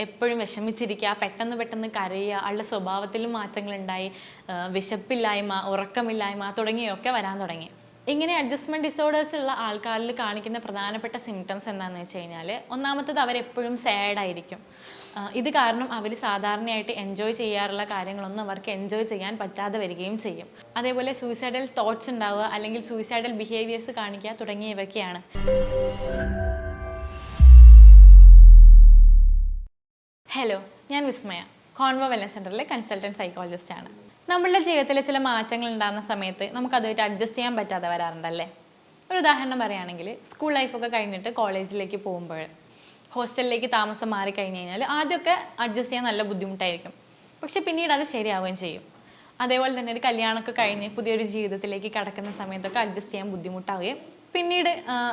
എപ്പോഴും വിഷമിച്ചിരിക്കുക, പെട്ടെന്ന് കരയുക, ആളുടെ സ്വഭാവത്തിലും മാറ്റങ്ങളുണ്ടായി, വിശപ്പില്ലായ്മ, ഉറക്കമില്ലായ്മ തുടങ്ങിയൊക്കെ വരാൻ തുടങ്ങി. ഇങ്ങനെ അഡ്ജസ്റ്റ്മെൻറ്റ് ഡിസോർഡേഴ്സ് ഉള്ള ആൾക്കാരിൽ കാണിക്കുന്ന പ്രധാനപ്പെട്ട സിംറ്റംസ് എന്താണെന്ന് വെച്ച് കഴിഞ്ഞാൽ, ഒന്നാമത്തത് അവരെപ്പോഴും സാഡായിരിക്കും. ഇത് കാരണം അവർ സാധാരണയായിട്ട് എൻജോയ് ചെയ്യാറുള്ള കാര്യങ്ങളൊന്നും അവർക്ക് എൻജോയ് ചെയ്യാൻ പറ്റാതെ വരികയും ചെയ്യും. അതേപോലെ സൂയിസൈഡൽ തോട്ട്സ് ഉണ്ടാവുക, അല്ലെങ്കിൽ സൂയിസൈഡൽ ബിഹേവിയേഴ്സ് കാണിക്കുക തുടങ്ങിയവയൊക്കെയാണ്. ഹലോ, ഞാൻ വിസ്മയ, കോൺവ വെൽനസ് സെൻ്ററിലെ കൺസൾട്ടൻറ്റ് സൈക്കോളജിസ്റ്റ് ആണ്. നമ്മളുടെ ജീവിതത്തിൽ ചില മാറ്റങ്ങൾ ഉണ്ടാകുന്ന സമയത്ത് നമുക്കതുമായിട്ട് അഡ്ജസ്റ്റ് ചെയ്യാൻ പറ്റാതെ വരാറുണ്ടല്ലേ. ഒരു ഉദാഹരണം പറയുകയാണെങ്കിൽ, സ്കൂൾ ലൈഫൊക്കെ കഴിഞ്ഞിട്ട് കോളേജിലേക്ക് പോകുമ്പോൾ, ഹോസ്റ്റലിലേക്ക് താമസം മാറിക്കഴിഞ്ഞ് കഴിഞ്ഞാൽ ആദ്യമൊക്കെ അഡ്ജസ്റ്റ് ചെയ്യാൻ നല്ല ബുദ്ധിമുട്ടായിരിക്കും. പക്ഷെ പിന്നീട് അത് ശരിയാവുകയും ചെയ്യും. അതേപോലെ തന്നെ ഒരു കല്യാണമൊക്കെ കഴിഞ്ഞ് പുതിയൊരു ജീവിതത്തിലേക്ക് കടക്കുന്ന സമയത്തൊക്കെ അഡ്ജസ്റ്റ് ചെയ്യാൻ ബുദ്ധിമുട്ടാവുകയും പിന്നീട്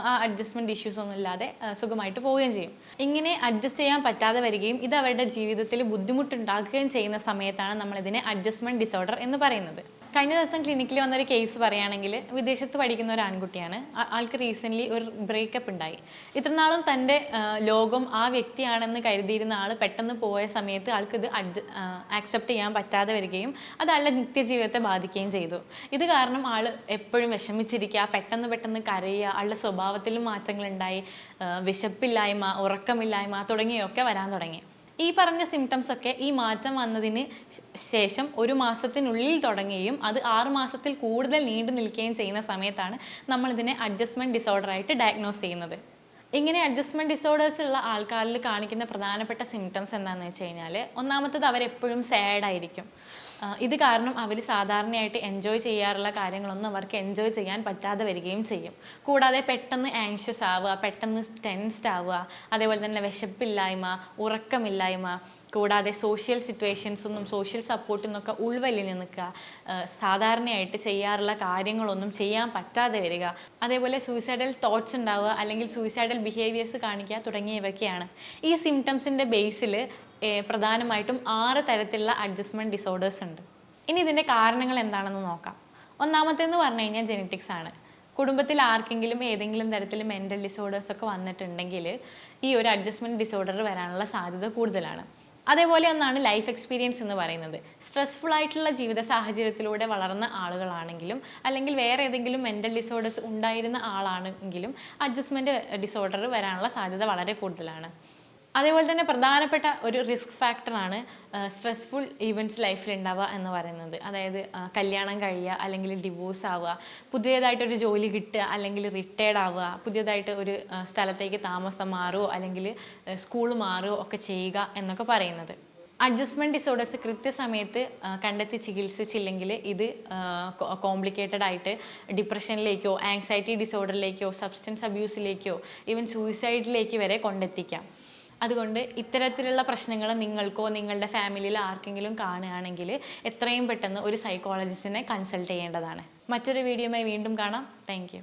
ആ അഡ്ജസ്റ്റ്മെൻറ്റ് ഇഷ്യൂസ് ഒന്നും ഇല്ലാതെ സുഖമായിട്ട് പോവുകയും ചെയ്യും. ഇങ്ങനെ അഡ്ജസ്റ്റ് ചെയ്യാൻ പറ്റാതെ വരികയും ഇത് അവരുടെ ജീവിതത്തിൽ ബുദ്ധിമുട്ടുണ്ടാക്കുകയും ചെയ്യുന്ന സമയത്താണ് നമ്മളിതിനെ അഡ്ജസ്റ്റ്മെൻറ്റ് ഡിസോർഡർ എന്ന് പറയുന്നത്. കഴിഞ്ഞ ദിവസം ക്ലിനിക്കിൽ വന്നൊരു കേസ് പറയുകയാണെങ്കിൽ, വിദേശത്ത് പഠിക്കുന്ന ഒരു ആൺകുട്ടിയാണ്. ആൾക്ക് റീസെൻ്റ്ലി ഒരു ബ്രേക്കപ്പ് ഉണ്ടായി. ഇത്രനാളും തൻ്റെ ലോകം ആ വ്യക്തിയാണെന്ന് കരുതിയിരുന്ന ആൾ പെട്ടെന്ന് പോയ സമയത്ത് ആൾക്കിത് ആക്സെപ്റ്റ് ചെയ്യാൻ പറ്റാതെ വരികയും അത് ആളുടെ നിത്യജീവിതത്തെ ബാധിക്കുകയും ചെയ്തു. ഇത് കാരണം ആൾ എപ്പോഴും വിഷമിച്ചിരിക്കുക, പെട്ടെന്ന് കരയുക, ആളുടെ സ്വഭാവത്തിലും മാറ്റങ്ങളുണ്ടായി, വിശപ്പില്ലായ്മ, ഉറക്കമില്ലായ്മ തുടങ്ങിയൊക്കെ വരാൻ തുടങ്ങി. ഈ പറഞ്ഞ സിംറ്റംസ് ഒക്കെ ഈ മാറ്റം വന്നതിന് ശേഷം 1 മാസത്തിനുള്ളിൽ തുടങ്ങുകയും അത് 6 മാസത്തിൽ കൂടുതൽ നീണ്ടു നിൽക്കുകയും ചെയ്യുന്ന സമയത്താണ് നമ്മളിതിനെ അഡ്ജസ്റ്റ്മെൻറ്റ് ഡിസോർഡറായിട്ട് ഡയഗ്നോസ് ചെയ്യുന്നത്. ഇങ്ങനെ അഡ്ജസ്റ്റ്മെൻറ്റ് ഡിസോർഡേഴ്സ് ഉള്ള ആൾക്കാരിൽ കാണിക്കുന്ന പ്രധാനപ്പെട്ട സിംറ്റംസ് എന്താണെന്ന് വെച്ച് കഴിഞ്ഞാൽ, ഒന്നാമത്തത് അവരെപ്പോഴും സാഡായിരിക്കും. ഇത് കാരണം അവർ സാധാരണയായിട്ട് എൻജോയ് ചെയ്യാറുള്ള കാര്യങ്ങളൊന്നും അവർക്ക് എൻജോയ് ചെയ്യാൻ പറ്റാതെ വരികയും ചെയ്യും. കൂടാതെ പെട്ടെന്ന് ആങ്ഷ്യസ് ആവുക, പെട്ടെന്ന് ടെൻസ്ഡ് ആവുക, അതേപോലെ തന്നെ വിശപ്പില്ലായ്മ, ഉറക്കമില്ലായ്മ, കൂടാതെ സോഷ്യൽ സിറ്റുവേഷൻസൊന്നും, സോഷ്യൽ സപ്പോർട്ടിൽ നിന്നൊക്കെ ഉൾവലിഞ്ഞ് നിൽക്കുക, സാധാരണയായിട്ട് ചെയ്യാറുള്ള കാര്യങ്ങളൊന്നും ചെയ്യാൻ പറ്റാതെ വരിക, അതേപോലെ സൂയിസൈഡൽ തോട്ട്സ് ഉണ്ടാവുക, അല്ലെങ്കിൽ സൂയിസൈഡൽ ബിഹേവിയേഴ്സ് കാണിക്കുക തുടങ്ങിയവയൊക്കെയാണ്. ഈ സിംറ്റംസിൻ്റെ ബേസിൽ പ്രധാനമായിട്ടും 6 തരത്തിലുള്ള അഡ്ജസ്റ്റ്മെൻറ്റ് ഡിസോർഡേഴ്സ് ഉണ്ട്. ഇനി ഇതിൻ്റെ കാരണങ്ങൾ എന്താണെന്ന് നോക്കാം. ഒന്നാമത്തേന്ന് പറഞ്ഞു കഴിഞ്ഞാൽ ജെനറ്റിക്സ് ആണ്. കുടുംബത്തിൽ ആർക്കെങ്കിലും ഏതെങ്കിലും തരത്തിൽ മെൻ്റൽ ഡിസോർഡേഴ്സ് ഒക്കെ വന്നിട്ടുണ്ടെങ്കിൽ ഈ ഒരു അഡ്ജസ്റ്റ്മെൻറ്റ് ഡിസോർഡർ വരാനുള്ള സാധ്യത കൂടുതലാണ്. അതേപോലെ ഒന്നാണ് ലൈഫ് എക്സ്പീരിയൻസ് എന്ന് പറയുന്നത്. സ്ട്രെസ്ഫുൾ ആയിട്ടുള്ള ജീവിത സാഹചര്യത്തിലൂടെ വളർന്ന ആളുകളാണെങ്കിലും, അല്ലെങ്കിൽ വേറെ ഏതെങ്കിലും മെൻ്റൽ ഡിസോർഡേഴ്സ് ഉണ്ടായിരുന്ന ആളാണെങ്കിലും അഡ്ജസ്റ്റ്മെൻറ്റ് ഡിസോർഡർ വരാനുള്ള സാധ്യത വളരെ കൂടുതലാണ്. അതേപോലെ തന്നെ പ്രധാനപ്പെട്ട ഒരു റിസ്ക് ഫാക്ടറാണ് സ്ട്രെസ്ഫുൾ ഈവൻറ്റ്സ് ലൈഫിൽ ഉണ്ടാവുക എന്ന് പറയുന്നത്. അതായത് കല്യാണം കഴിയുക, അല്ലെങ്കിൽ ഡിവോഴ്സ് ആവുക, പുതിയതായിട്ടൊരു ജോലി കിട്ടുക, അല്ലെങ്കിൽ റിട്ടയർഡ് ആവുക, പുതിയതായിട്ട് ഒരു സ്ഥലത്തേക്ക് താമസം മാറുകയോ അല്ലെങ്കിൽ സ്കൂൾ മാറുകയോ ഒക്കെ ചെയ്യുക എന്നൊക്കെ പറയുന്നത്. അഡ്ജസ്റ്റ്മെൻറ്റ് ഡിസോർഡേഴ്സ് കൃത്യസമയത്ത് കണ്ടെത്തി ചികിത്സിച്ചില്ലെങ്കിൽ ഇത് കോംപ്ലിക്കേറ്റഡ് ആയിട്ട് ഡിപ്രഷനിലേക്കോ, ആങ്സൈറ്റി ഡിസോർഡറിലേക്കോ, സബ്സ്റ്റൻസ് അബ്യൂസിലേക്കോ, ഈവൻ സൂയിസൈഡിലേക്ക് വരെ കൊണ്ടെത്തിക്കാം. അതുകൊണ്ട് ഇത്തരത്തിലുള്ള പ്രശ്നങ്ങൾ നിങ്ങൾക്കോ നിങ്ങളുടെ ഫാമിലിയിൽ ആർക്കെങ്കിലും കാണുകയാണെങ്കിൽ എത്രയും പെട്ടെന്ന് ഒരു സൈക്കോളജിസ്റ്റിനെ കൺസൾട്ട് ചെയ്യേണ്ടതാണ്. മറ്റൊരു വീഡിയോയുമായി വീണ്ടും കാണാം. Thank you.